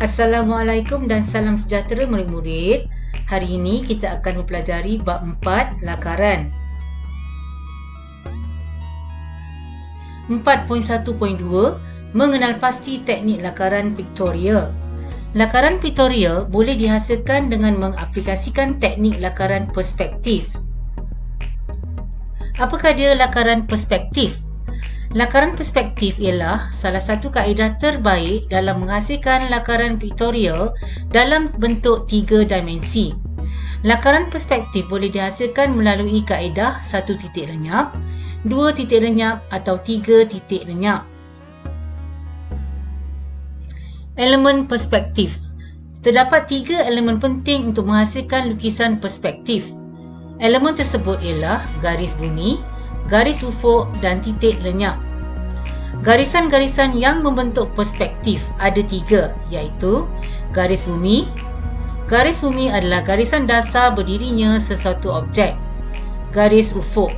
Assalamualaikum dan salam sejahtera murid-murid. Hari ini kita akan mempelajari bab 4 lakaran. 4.1.2 Mengenal pasti teknik lakaran piktorial. Lakaran piktorial boleh dihasilkan dengan mengaplikasikan teknik lakaran perspektif. Apakah dia lakaran perspektif? Lakaran perspektif ialah salah satu kaedah terbaik dalam menghasilkan lakaran piktorial dalam bentuk 3 dimensi. Lakaran perspektif boleh dihasilkan melalui kaedah 1 titik lenyap, 2 titik lenyap atau 3 titik lenyap. Elemen perspektif. Terdapat 3 elemen penting untuk menghasilkan lukisan perspektif. Elemen tersebut ialah garis bumi, garis ufuk dan titik lenyap. Garisan-garisan yang membentuk perspektif ada 3, iaitu garis bumi. Garis bumi adalah garisan dasar berdirinya sesuatu objek. Garis ufuk.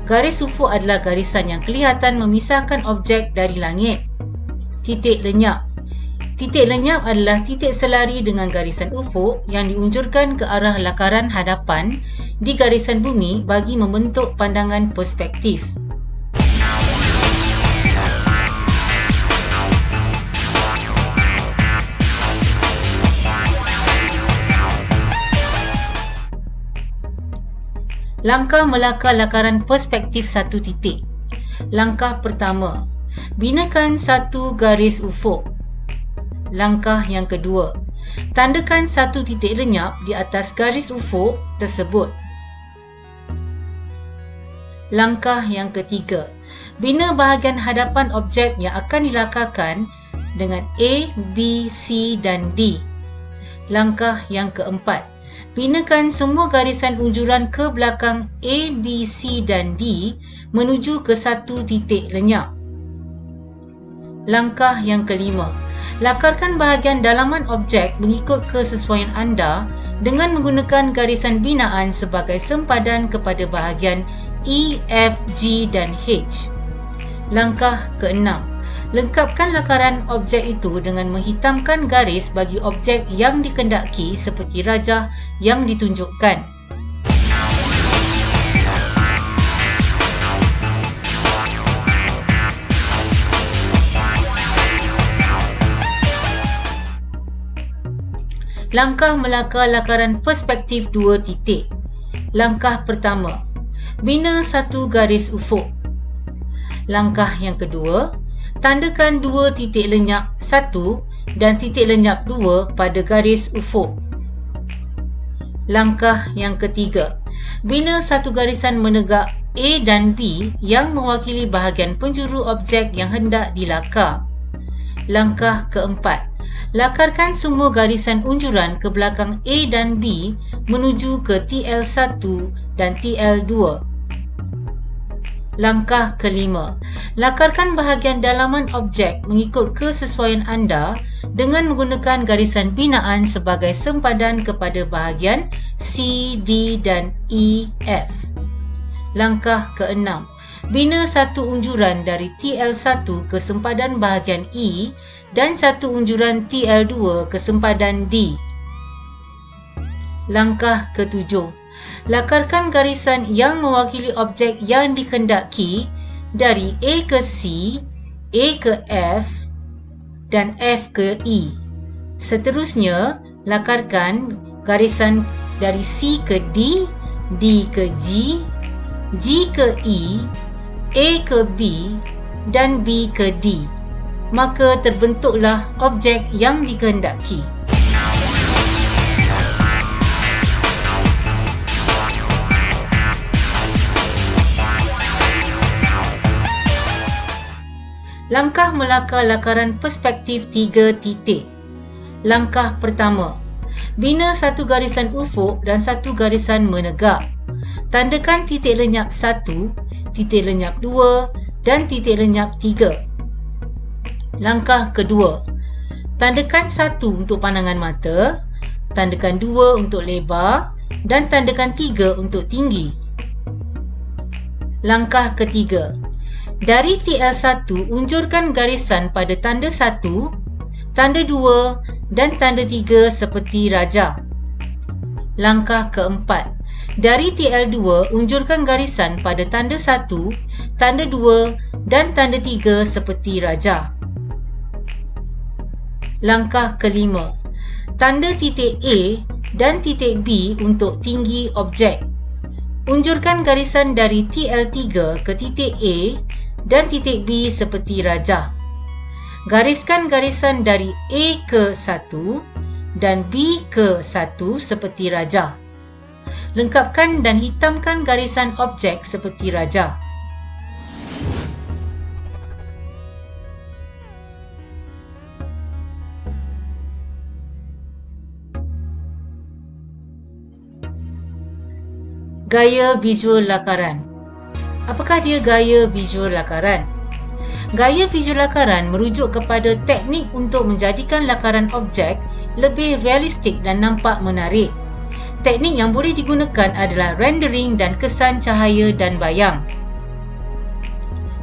Garis ufuk adalah garisan yang kelihatan memisahkan objek dari langit. Titik lenyap. Titik lenyap adalah titik selari dengan garisan ufuk yang diunjurkan ke arah lakaran hadapan di garisan bumi bagi membentuk pandangan perspektif. Langkah melakar lakaran perspektif 1 titik. Langkah pertama, binakan 1 garis ufuk. Langkah yang kedua, tandakan 1 titik lenyap di atas garis ufuk tersebut. Langkah yang ketiga, bina bahagian hadapan objek yang akan dilakarkan dengan A, B, C dan D. Langkah yang keempat, binakan semua garisan unjuran ke belakang A, B, C dan D menuju ke 1 titik lenyap. Langkah yang kelima, lakarkan bahagian dalaman objek mengikut kesesuaian anda dengan menggunakan garisan binaan sebagai sempadan kepada bahagian E, F, G dan H. Langkah keenam, lengkapkan lakaran objek itu dengan menghitamkan garis bagi objek yang dikendaki seperti rajah yang ditunjukkan. Langkah melakar lakaran perspektif 2 titik. Langkah pertama, bina 1 garis ufuk. Langkah yang kedua, tandakan 2 titik lenyap 1 dan titik lenyap 2 pada garis ufuk. Langkah yang ketiga, bina 1 garisan menegak A dan B yang mewakili bahagian penjuru objek yang hendak dilakar. Langkah keempat, lakarkan semua garisan unjuran ke belakang A dan B menuju ke TL1 dan TL2. Langkah kelima, lakarkan bahagian dalaman objek mengikut kesesuaian anda dengan menggunakan garisan binaan sebagai sempadan kepada bahagian C, D dan E, F. Langkah keenam, bina 1 unjuran dari TL1 ke sempadan bahagian E dan 1 unjuran TL2 ke sempadan D. Langkah ketujuh, lakarkan garisan yang mewakili objek yang dikendaki dari A ke C, A ke F dan F ke E. Seterusnya, lakarkan garisan dari C ke D, D ke G, G ke E, A ke B dan B ke D. Maka terbentuklah objek yang dikehendaki. Langkah melakar lakaran perspektif 3 titik. Langkah pertama, bina 1 garisan ufuk dan 1 garisan menegak. Tandakan titik lenyap 1, titik lenyap 2 dan titik lenyap 3. Langkah kedua, tandakan 1 untuk pandangan mata, tandakan 2 untuk lebar dan tandakan 3 untuk tinggi. Langkah ketiga, Dari TL1, unjurkan garisan pada tanda 1, tanda 2 dan tanda 3 seperti raja. Langkah keempat, dari TL2 unjurkan garisan pada tanda 1, tanda 2 dan tanda 3 seperti raja. Langkah kelima, tanda titik A dan titik B untuk tinggi objek. Unjurkan garisan dari TL3 ke titik A dan titik B seperti raja. Gariskan garisan dari A ke 1 dan B ke 1 seperti raja. Lengkapkan dan hitamkan garisan objek seperti raja. Gaya visual lakaran. Apakah dia gaya visual lakaran? Gaya visual lakaran merujuk kepada teknik untuk menjadikan lakaran objek lebih realistik dan nampak menarik. Teknik yang boleh digunakan adalah rendering dan kesan cahaya dan bayang.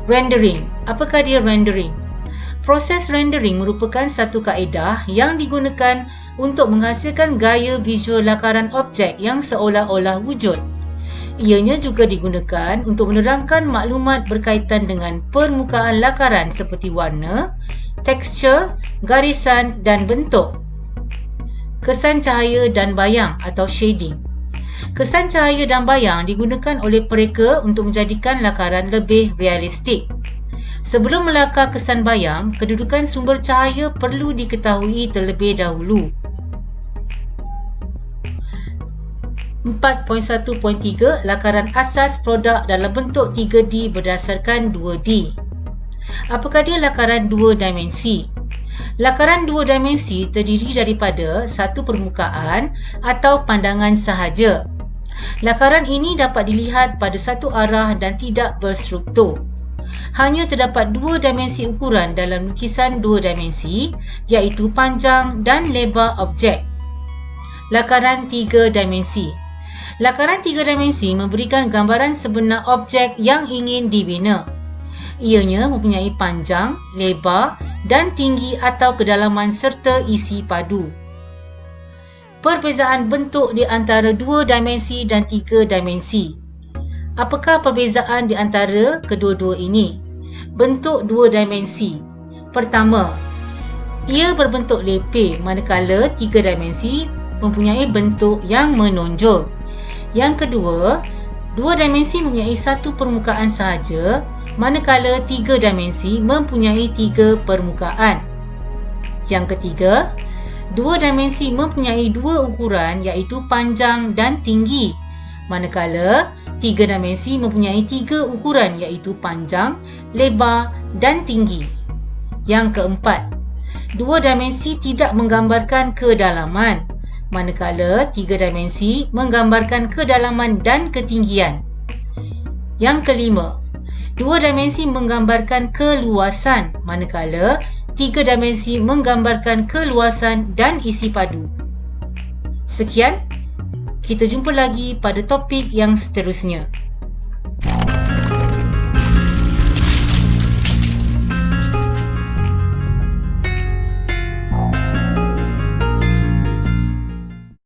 Rendering. Apakah dia rendering? Proses rendering merupakan satu kaedah yang digunakan untuk menghasilkan gaya visual lakaran objek yang seolah-olah wujud. Ianya juga digunakan untuk menerangkan maklumat berkaitan dengan permukaan lakaran seperti warna, tekstur, garisan dan bentuk. Kesan cahaya dan bayang atau shading. Kesan cahaya dan bayang digunakan oleh mereka untuk menjadikan lakaran lebih realistik. Sebelum melakar kesan bayang, kedudukan sumber cahaya perlu diketahui terlebih dahulu. 4.1.3 Lakaran asas produk dalam bentuk 3D berdasarkan 2D. Apakah dia lakaran 2 dimensi? Lakaran 2 dimensi terdiri daripada satu permukaan atau pandangan sahaja. Lakaran ini dapat dilihat pada satu arah dan tidak berstruktur. Hanya terdapat 2 dimensi ukuran dalam lukisan 2 dimensi, iaitu panjang dan lebar objek. Lakaran 3 dimensi. Lakaran 3 dimensi memberikan gambaran sebenar objek yang ingin dibina. Ianya mempunyai panjang, lebar dan tinggi atau kedalaman serta isi padu. Perbezaan bentuk di antara 2 dimensi dan 3 dimensi. Apakah perbezaan di antara kedua-dua ini? Bentuk 2 dimensi. Pertama, ia berbentuk lepeh manakala 3 dimensi mempunyai bentuk yang menonjol. Yang kedua, 2 dimensi mempunyai satu permukaan sahaja, manakala 3 dimensi mempunyai 3 permukaan. Yang ketiga, 2 dimensi mempunyai 2 ukuran iaitu panjang dan tinggi, manakala 3 dimensi mempunyai 3 ukuran iaitu panjang, lebar dan tinggi. Yang keempat, 2 dimensi tidak menggambarkan kedalaman, manakala 3 dimensi menggambarkan kedalaman dan ketinggian. Yang kelima, 2 dimensi menggambarkan keluasan, manakala 3 dimensi menggambarkan keluasan dan isi padu. Sekian, kita jumpa lagi pada topik yang seterusnya.